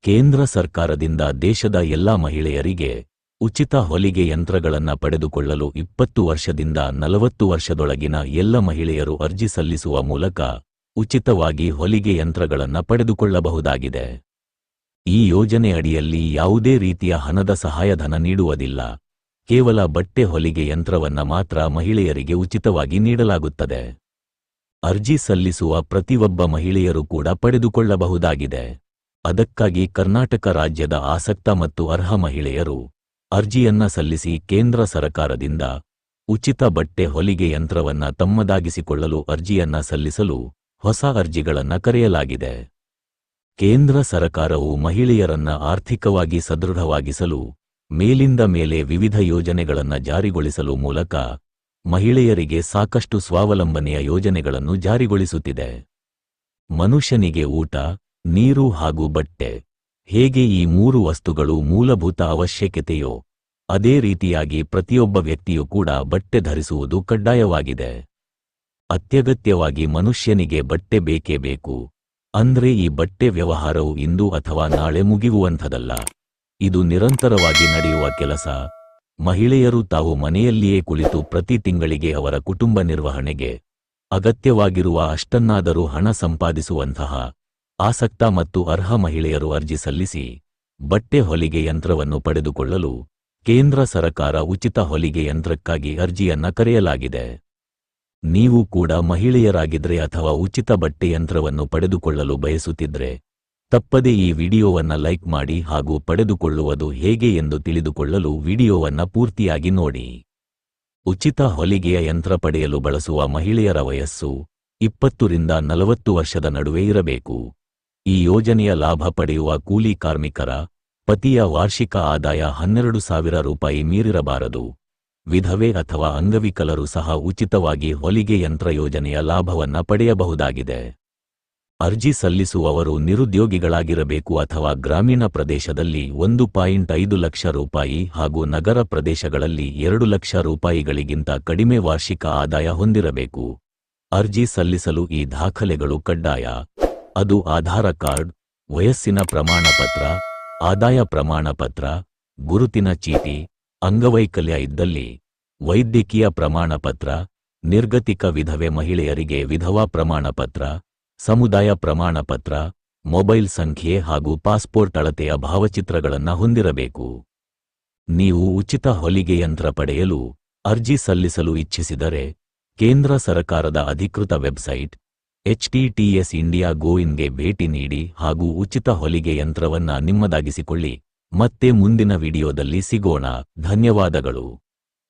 ಕೇಂದ್ರ ಸರ್ಕಾರದಿಂದ ದೇಶದ ಎಲ್ಲಾ ಮಹಿಳೆಯರಿಗೆ ಉಚಿತ ಹೊಲಿಗೆ ಯಂತ್ರಗಳನ್ನು ಪಡೆದುಕೊಳ್ಳಲು 20 ವರ್ಷದಿಂದ 40 ವರ್ಷದೊಳಗಿನ ಎಲ್ಲ ಮಹಿಳೆಯರು ಅರ್ಜಿ ಸಲ್ಲಿಸುವ ಮೂಲಕ ಉಚಿತವಾಗಿ ಹೊಲಿಗೆ ಯಂತ್ರಗಳನ್ನು ಪಡೆದುಕೊಳ್ಳಬಹುದಾಗಿದೆ. ಈ ಯೋಜನೆ ಅಡಿಯಲ್ಲಿ ಯಾವುದೇ ರೀತಿಯ ಹಣದ ಸಹಾಯಧನ ನೀಡುವುದಿಲ್ಲ. ಕೇವಲ ಬಟ್ಟೆ ಹೊಲಿಗೆ ಯಂತ್ರವನ್ನು ಮಾತ್ರ ಮಹಿಳೆಯರಿಗೆ ಉಚಿತವಾಗಿ ನೀಡಲಾಗುತ್ತದೆ. ಅರ್ಜಿ ಸಲ್ಲಿಸುವ ಪ್ರತಿಯೊಬ್ಬ ಮಹಿಳೆಯರು ಕೂಡ ಪಡೆದುಕೊಳ್ಳಬಹುದಾಗಿದೆ. ಅದಕ್ಕಾಗಿ ಕರ್ನಾಟಕ ರಾಜ್ಯದ ಆಸಕ್ತ ಮತ್ತು ಅರ್ಹ ಮಹಿಳೆಯರು ಅರ್ಜಿಯನ್ನ ಸಲ್ಲಿಸಿ ಕೇಂದ್ರ ಸರಕಾರದಿಂದ ಉಚಿತ ಬಟ್ಟೆ ಹೊಲಿಗೆ ಯಂತ್ರವನ್ನ ತಮ್ಮದಾಗಿಸಿಕೊಳ್ಳಲು ಅರ್ಜಿಯನ್ನ ಸಲ್ಲಿಸಲು ಹೊಸ ಅರ್ಜಿಗಳನ್ನ ಕರೆಯಲಾಗಿದೆ. ಕೇಂದ್ರ ಸರಕಾರವು ಮಹಿಳೆಯರನ್ನ ಆರ್ಥಿಕವಾಗಿ ಸದೃಢವಾಗಿಸಲು ಮೇಲಿಂದ ಮೇಲೆ ವಿವಿಧ ಯೋಜನೆಗಳನ್ನು ಜಾರಿಗೊಳಿಸಲು ಮೂಲಕ ಮಹಿಳೆಯರಿಗೆ ಸಾಕಷ್ಟು ಸ್ವಾವಲಂಬನೆಯ ಯೋಜನೆಗಳನ್ನು ಜಾರಿಗೊಳಿಸುತ್ತಿದೆ. ಮನುಷ್ಯನಿಗೆ ಊಟ, ನೀರು ಹಾಗೂ ಬಟ್ಟೆ ಹೇಗೆ ಈ 3 ವಸ್ತುಗಳು ಮೂಲಭೂತ ಅವಶ್ಯಕತೆಯೋ ಅದೇ ರೀತಿಯಾಗಿ ಪ್ರತಿಯೊಬ್ಬ ವ್ಯಕ್ತಿಯೂ ಕೂಡ ಬಟ್ಟೆ ಧರಿಸುವುದು ಕಡ್ಡಾಯವಾಗಿದೆ. ಅತ್ಯಗತ್ಯವಾಗಿ ಮನುಷ್ಯನಿಗೆ ಬಟ್ಟೆ ಬೇಕೇ ಬೇಕು. ಅಂದ್ರೆ ಈ ಬಟ್ಟೆ ವ್ಯವಹಾರವು ಇಂದು ಅಥವಾ ನಾಳೆ ಮುಗಿಯುವಂಥದಲ್ಲ. ಇದು ನಿರಂತರವಾಗಿ ನಡೆಯುವ ಕೆಲಸ. ಮಹಿಳೆಯರು ತಾವು ಮನೆಯಲ್ಲಿಯೇ ಕುಳಿತು ಪ್ರತಿ ತಿಂಗಳಿಗೆ ಅವರ ಕುಟುಂಬ ನಿರ್ವಹಣೆಗೆ ಅಗತ್ಯವಾಗಿರುವ ಅಷ್ಟನ್ನಾದರೂ ಹಣ ಸಂಪಾದಿಸುವಂತಹ ಆಸಕ್ತ ಮತ್ತು ಅರ್ಹ ಮಹಿಳೆಯರು ಅರ್ಜಿ ಸಲ್ಲಿಸಿ ಬಟ್ಟೆ ಹೊಲಿಗೆ ಯಂತ್ರವನ್ನು ಪಡೆದುಕೊಳ್ಳಲು ಕೇಂದ್ರ ಸರಕಾರ ಉಚಿತ ಹೊಲಿಗೆ ಯಂತ್ರಕ್ಕಾಗಿ ಅರ್ಜಿಯನ್ನ ಕರೆಯಲಾಗಿದೆ. ನೀವು ಕೂಡ ಮಹಿಳೆಯರಾಗಿದ್ರೆ ಅಥವಾ ಉಚಿತ ಬಟ್ಟೆ ಯಂತ್ರವನ್ನು ಪಡೆದುಕೊಳ್ಳಲು ಬಯಸುತ್ತಿದ್ರೆ ತಪ್ಪದೆ ಈ ವಿಡಿಯೋವನ್ನ ಲೈಕ್ ಮಾಡಿ ಹಾಗೂ ಪಡೆದುಕೊಳ್ಳುವುದು ಹೇಗೆ ಎಂದು ತಿಳಿದುಕೊಳ್ಳಲು ವಿಡಿಯೋವನ್ನ ಪೂರ್ತಿಯಾಗಿ ನೋಡಿ. ಉಚಿತ ಹೊಲಿಗೆಯ ಯಂತ್ರ ಪಡೆಯಲು ಬಳಸುವ ಮಹಿಳೆಯರ ವಯಸ್ಸು 20 ರಿಂದ 40 ವರ್ಷದ ನಡುವೆ ಇರಬೇಕು. ಈ ಯೋಜನೆಯ ಲಾಭ ಪಡೆಯುವ ಕೂಲಿ ಕಾರ್ಮಿಕರ ಪತಿಯ ವಾರ್ಷಿಕ ಆದಾಯ 12,000 ರೂಪಾಯಿ ಮೀರಿರಬಾರದು. ವಿಧವೆ ಅಥವಾ ಅಂಗವಿಕಲರು ಸಹ ಉಚಿತವಾಗಿ ಹೊಲಿಗೆ ಯಂತ್ರ ಯೋಜನೆಯ ಲಾಭವನ್ನ ಪಡೆಯಬಹುದಾಗಿದೆ. ಅರ್ಜಿ ಸಲ್ಲಿಸುವವರು ನಿರುದ್ಯೋಗಿಗಳಾಗಿರಬೇಕು ಅಥವಾ ಗ್ರಾಮೀಣ ಪ್ರದೇಶದಲ್ಲಿ 1.5 ಲಕ್ಷ ರೂಪಾಯಿ ಹಾಗೂ ನಗರ ಪ್ರದೇಶಗಳಲ್ಲಿ 2 ಲಕ್ಷ ರೂಪಾಯಿಗಳಿಗಿಂತ ಕಡಿಮೆ ವಾರ್ಷಿಕ ಆದಾಯ ಹೊಂದಿರಬೇಕು. ಅರ್ಜಿ ಸಲ್ಲಿಸಲು ಈ ದಾಖಲೆಗಳು ಕಡ್ಡಾಯ. ಅದು ಆಧಾರ ಕಾರ್ಡ್, ವಯಸ್ಸಿನ ಪ್ರಮಾಣಪತ್ರ, ಆದಾಯ ಪ್ರಮಾಣಪತ್ರ, ಗುರುತಿನ ಚೀಟಿ, ಅಂಗವೈಕಲ್ಯ ಇದ್ದಲ್ಲಿ ವೈದ್ಯಕೀಯ ಪ್ರಮಾಣಪತ್ರ, ನಿರ್ಗತಿಕ ವಿಧವೆ ಮಹಿಳೆಯರಿಗೆ ವಿಧವಾ ಪ್ರಮಾಣಪತ್ರ, ಸಮುದಾಯ ಪ್ರಮಾಣಪತ್ರ, ಮೊಬೈಲ್ ಸಂಖ್ಯೆ ಹಾಗೂ ಪಾಸ್ಪೋರ್ಟ್ ಅಳತೆಯ ಭಾವಚಿತ್ರಗಳನ್ನು ಹೊಂದಿರಬೇಕು. ನೀವು ಉಚಿತ ಹೊಲಿಗೆ ಯಂತ್ರ ಪಡೆಯಲು ಅರ್ಜಿ ಸಲ್ಲಿಸಲು ಇಚ್ಛಿಸಿದರೆ ಕೇಂದ್ರ ಸರಕಾರದ ಅಧಿಕೃತ ವೆಬ್ಸೈಟ್ https India Go-inಗೆ ಭೇಟಿ ನೀಡಿ ಹಾಗೂ ಉಚಿತ ಹೊಲಿಗೆ ಯಂತ್ರವನ್ನ ನಿಮ್ಮದಾಗಿಸಿಕೊಳ್ಳಿ. ಮತ್ತೆ ಮುಂದಿನ ವಿಡಿಯೋದಲ್ಲಿ ಸಿಗೋಣ. ಧನ್ಯವಾದಗಳು.